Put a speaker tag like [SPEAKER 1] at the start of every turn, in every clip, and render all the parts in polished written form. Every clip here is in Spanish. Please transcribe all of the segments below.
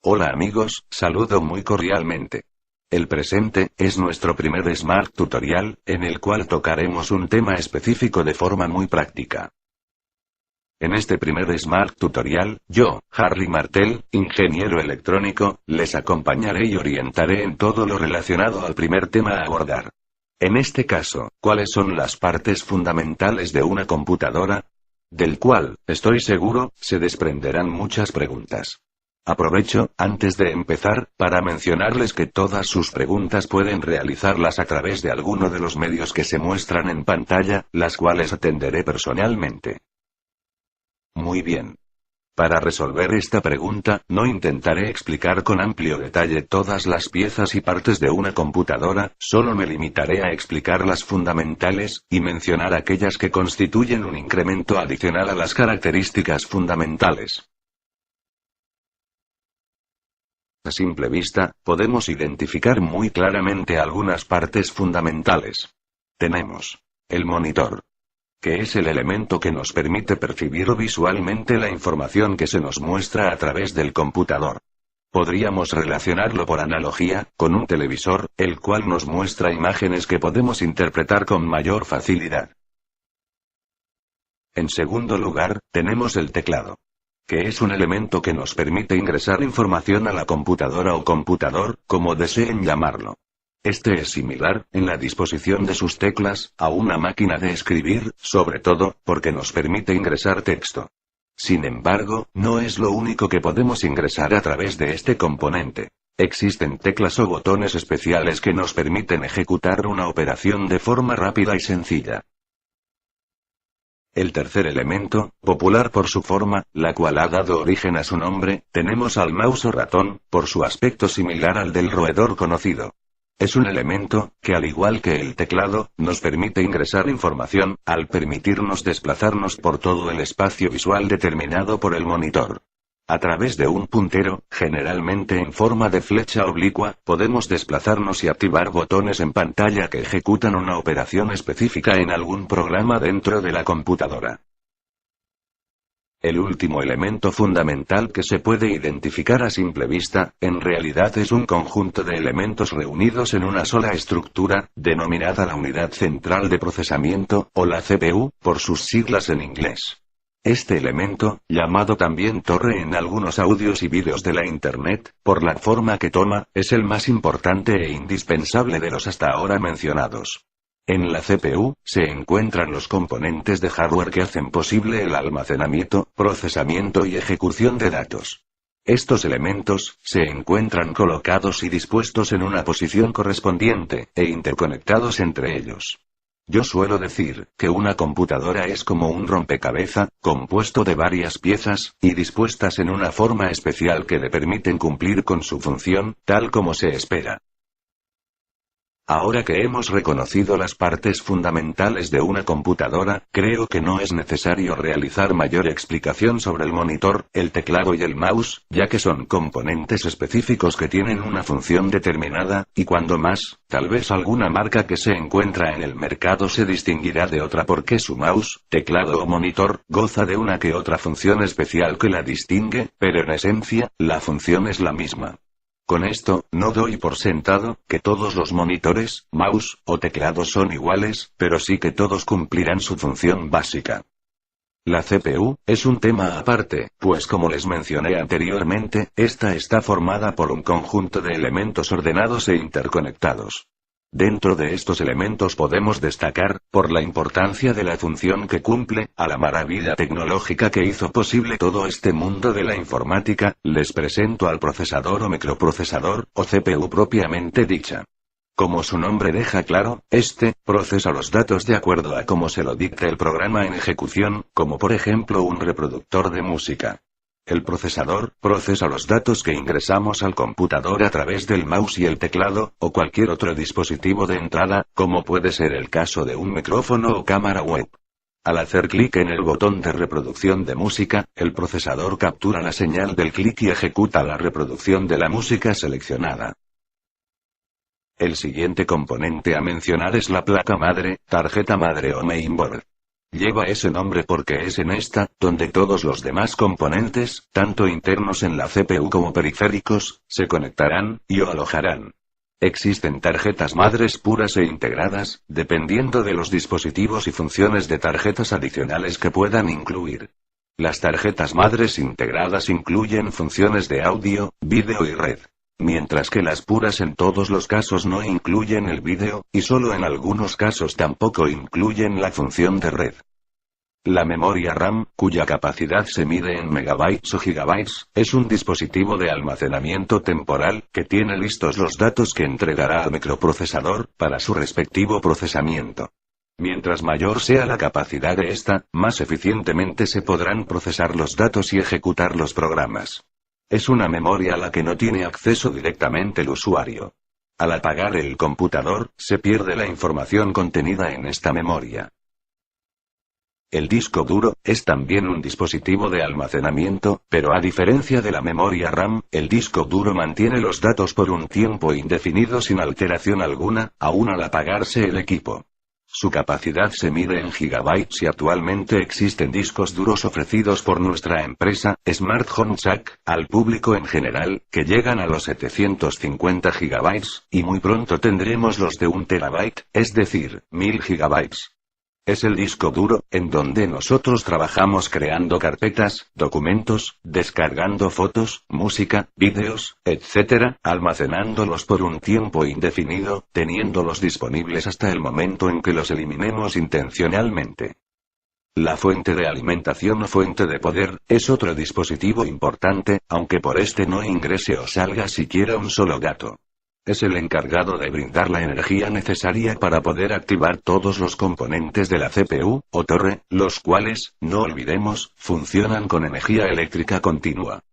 [SPEAKER 1] Hola amigos, saludo muy cordialmente. El presente es nuestro primer Smart Tutorial, en el cual tocaremos un tema específico de forma muy práctica. En este primer Smart Tutorial, yo, Harry Martel, ingeniero electrónico, les acompañaré y orientaré en todo lo relacionado al primer tema a abordar. En este caso, ¿cuáles son las partes fundamentales de una computadora? Del cual, estoy seguro, se desprenderán muchas preguntas. Aprovecho, antes de empezar, para mencionarles que todas sus preguntas pueden realizarlas a través de alguno de los medios que se muestran en pantalla, las cuales atenderé personalmente. Muy bien. Para resolver esta pregunta, no intentaré explicar con amplio detalle todas las piezas y partes de una computadora, solo me limitaré a explicar las fundamentales, y mencionar aquellas que constituyen un incremento adicional a las características fundamentales. A simple vista, podemos identificar muy claramente algunas partes fundamentales. Tenemos el monitor, que es el elemento que nos permite percibir visualmente la información que se nos muestra a través del computador. Podríamos relacionarlo por analogía, con un televisor, el cual nos muestra imágenes que podemos interpretar con mayor facilidad. En segundo lugar, tenemos el teclado, que es un elemento que nos permite ingresar información a la computadora o computador, como deseen llamarlo. Este es similar, en la disposición de sus teclas, a una máquina de escribir, sobre todo, porque nos permite ingresar texto. Sin embargo, no es lo único que podemos ingresar a través de este componente. Existen teclas o botones especiales que nos permiten ejecutar una operación de forma rápida y sencilla. El tercer elemento, popular por su forma, la cual ha dado origen a su nombre, tenemos al mouse o ratón, por su aspecto similar al del roedor conocido. Es un elemento, que al igual que el teclado, nos permite ingresar información, al permitirnos desplazarnos por todo el espacio visual determinado por el monitor. A través de un puntero, generalmente en forma de flecha oblicua, podemos desplazarnos y activar botones en pantalla que ejecutan una operación específica en algún programa dentro de la computadora. El último elemento fundamental que se puede identificar a simple vista, en realidad es un conjunto de elementos reunidos en una sola estructura, denominada la unidad central de procesamiento, o la CPU, por sus siglas en inglés. Este elemento, llamado también torre en algunos audios y vídeos de la Internet, por la forma que toma, es el más importante e indispensable de los hasta ahora mencionados. En la CPU, se encuentran los componentes de hardware que hacen posible el almacenamiento, procesamiento y ejecución de datos. Estos elementos, se encuentran colocados y dispuestos en una posición correspondiente, e interconectados entre ellos. Yo suelo decir, que una computadora es como un rompecabezas, compuesto de varias piezas, y dispuestas en una forma especial que le permiten cumplir con su función, tal como se espera. Ahora que hemos reconocido las partes fundamentales de una computadora, creo que no es necesario realizar mayor explicación sobre el monitor, el teclado y el mouse, ya que son componentes específicos que tienen una función determinada, y cuando más, tal vez alguna marca que se encuentra en el mercado se distinguirá de otra porque su mouse, teclado o monitor, goza de una que otra función especial que la distingue, pero en esencia, la función es la misma. Con esto, no doy por sentado, que todos los monitores, mouse, o teclados son iguales, pero sí que todos cumplirán su función básica. La CPU, es un tema aparte, pues como les mencioné anteriormente, esta está formada por un conjunto de elementos ordenados e interconectados. Dentro de estos elementos podemos destacar, por la importancia de la función que cumple, a la maravilla tecnológica que hizo posible todo este mundo de la informática, les presento al procesador o microprocesador, o CPU propiamente dicha. Como su nombre deja claro, este, procesa los datos de acuerdo a cómo se lo dicte el programa en ejecución, como por ejemplo un reproductor de música. El procesador, procesa los datos que ingresamos al computador a través del mouse y el teclado, o cualquier otro dispositivo de entrada, como puede ser el caso de un micrófono o cámara web. Al hacer clic en el botón de reproducción de música, el procesador captura la señal del clic y ejecuta la reproducción de la música seleccionada. El siguiente componente a mencionar es la placa madre, tarjeta madre o mainboard. Lleva ese nombre porque es en esta, donde todos los demás componentes, tanto internos en la CPU como periféricos, se conectarán, o alojarán. Existen tarjetas madres puras e integradas, dependiendo de los dispositivos y funciones de tarjetas adicionales que puedan incluir. Las tarjetas madres integradas incluyen funciones de audio, vídeo y red. Mientras que las puras en todos los casos no incluyen el vídeo, y solo en algunos casos tampoco incluyen la función de red. La memoria RAM, cuya capacidad se mide en megabytes o gigabytes, es un dispositivo de almacenamiento temporal, que tiene listos los datos que entregará al microprocesador, para su respectivo procesamiento. Mientras mayor sea la capacidad de esta, más eficientemente se podrán procesar los datos y ejecutar los programas. Es una memoria a la que no tiene acceso directamente el usuario. Al apagar el computador, se pierde la información contenida en esta memoria. El disco duro es también un dispositivo de almacenamiento, pero a diferencia de la memoria RAM, el disco duro mantiene los datos por un tiempo indefinido sin alteración alguna, aún al apagarse el equipo. Su capacidad se mide en gigabytes y actualmente existen discos duros ofrecidos por nuestra empresa, Smart Home Jack, al público en general, que llegan a los 750 gigabytes, y muy pronto tendremos los de 1 terabyte, es decir, 1000 gigabytes. Es el disco duro, en donde nosotros trabajamos creando carpetas, documentos, descargando fotos, música, vídeos, etc., almacenándolos por un tiempo indefinido, teniéndolos disponibles hasta el momento en que los eliminemos intencionalmente. La fuente de alimentación o fuente de poder, es otro dispositivo importante, aunque por este no ingrese o salga siquiera un solo dato. Es el encargado de brindar la energía necesaria para poder activar todos los componentes de la CPU, o torre, los cuales, no olvidemos, funcionan con energía eléctrica continua.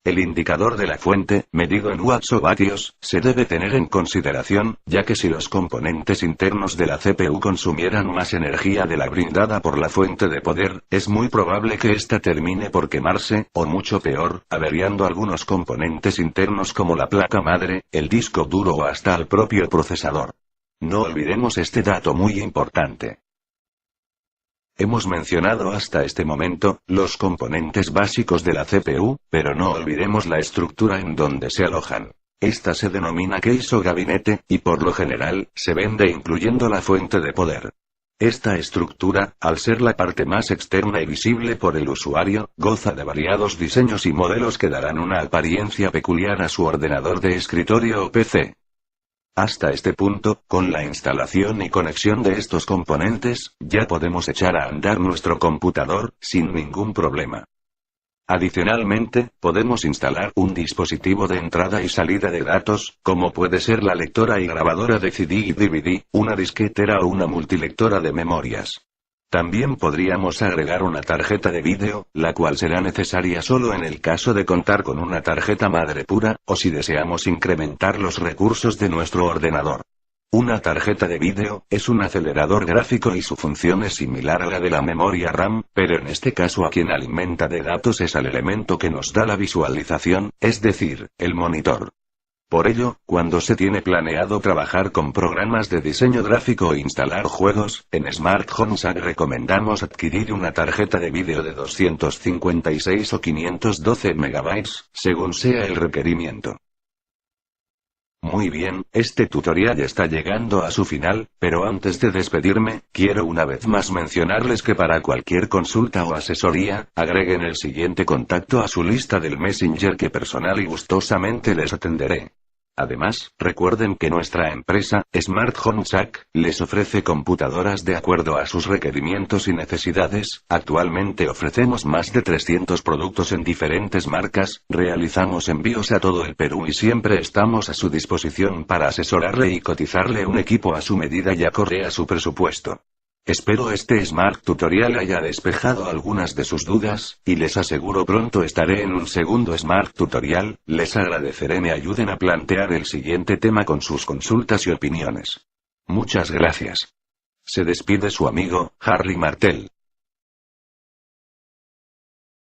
[SPEAKER 1] El indicador de la fuente, medido en watts o vatios, se debe tener en consideración, ya que si los componentes internos de la CPU consumieran más energía de la brindada por la fuente de poder, es muy probable que ésta termine por quemarse, o mucho peor, averiando algunos componentes internos como la placa madre, el disco duro o hasta el propio procesador. No olvidemos este dato muy importante. Hemos mencionado hasta este momento, los componentes básicos de la CPU, pero no olvidemos la estructura en donde se alojan. Esta se denomina case o gabinete, y por lo general, se vende incluyendo la fuente de poder. Esta estructura, al ser la parte más externa y visible por el usuario, goza de variados diseños y modelos que darán una apariencia peculiar a su ordenador de escritorio o PC. Hasta este punto, con la instalación y conexión de estos componentes, ya podemos echar a andar nuestro computador, sin ningún problema. Adicionalmente, podemos instalar un dispositivo de entrada y salida de datos, como puede ser la lectora y grabadora de CD y DVD, una disquetera o una multilectora de memorias. También podríamos agregar una tarjeta de vídeo, la cual será necesaria solo en el caso de contar con una tarjeta madre pura, o si deseamos incrementar los recursos de nuestro ordenador. Una tarjeta de vídeo es un acelerador gráfico y su función es similar a la de la memoria RAM, pero en este caso a quien alimenta de datos es al elemento que nos da la visualización, es decir, el monitor. Por ello, cuando se tiene planeado trabajar con programas de diseño gráfico o instalar juegos, en Smart Home Jack recomendamos adquirir una tarjeta de vídeo de 256 o 512 MB, según sea el requerimiento. Muy bien, este tutorial está llegando a su final, pero antes de despedirme, quiero una vez más mencionarles que para cualquier consulta o asesoría, agreguen el siguiente contacto a su lista del Messenger que personal y gustosamente les atenderé. Además, recuerden que nuestra empresa, Smart Home Jack, les ofrece computadoras de acuerdo a sus requerimientos y necesidades. Actualmente ofrecemos más de 300 productos en diferentes marcas, realizamos envíos a todo el Perú y siempre estamos a su disposición para asesorarle y cotizarle un equipo a su medida y acorde a su presupuesto. Espero este Smart Tutorial haya despejado algunas de sus dudas, y les aseguro pronto estaré en un segundo Smart Tutorial. Les agradeceré me ayuden a plantear el siguiente tema con sus consultas y opiniones. Muchas gracias. Se despide su amigo, Harry Martel.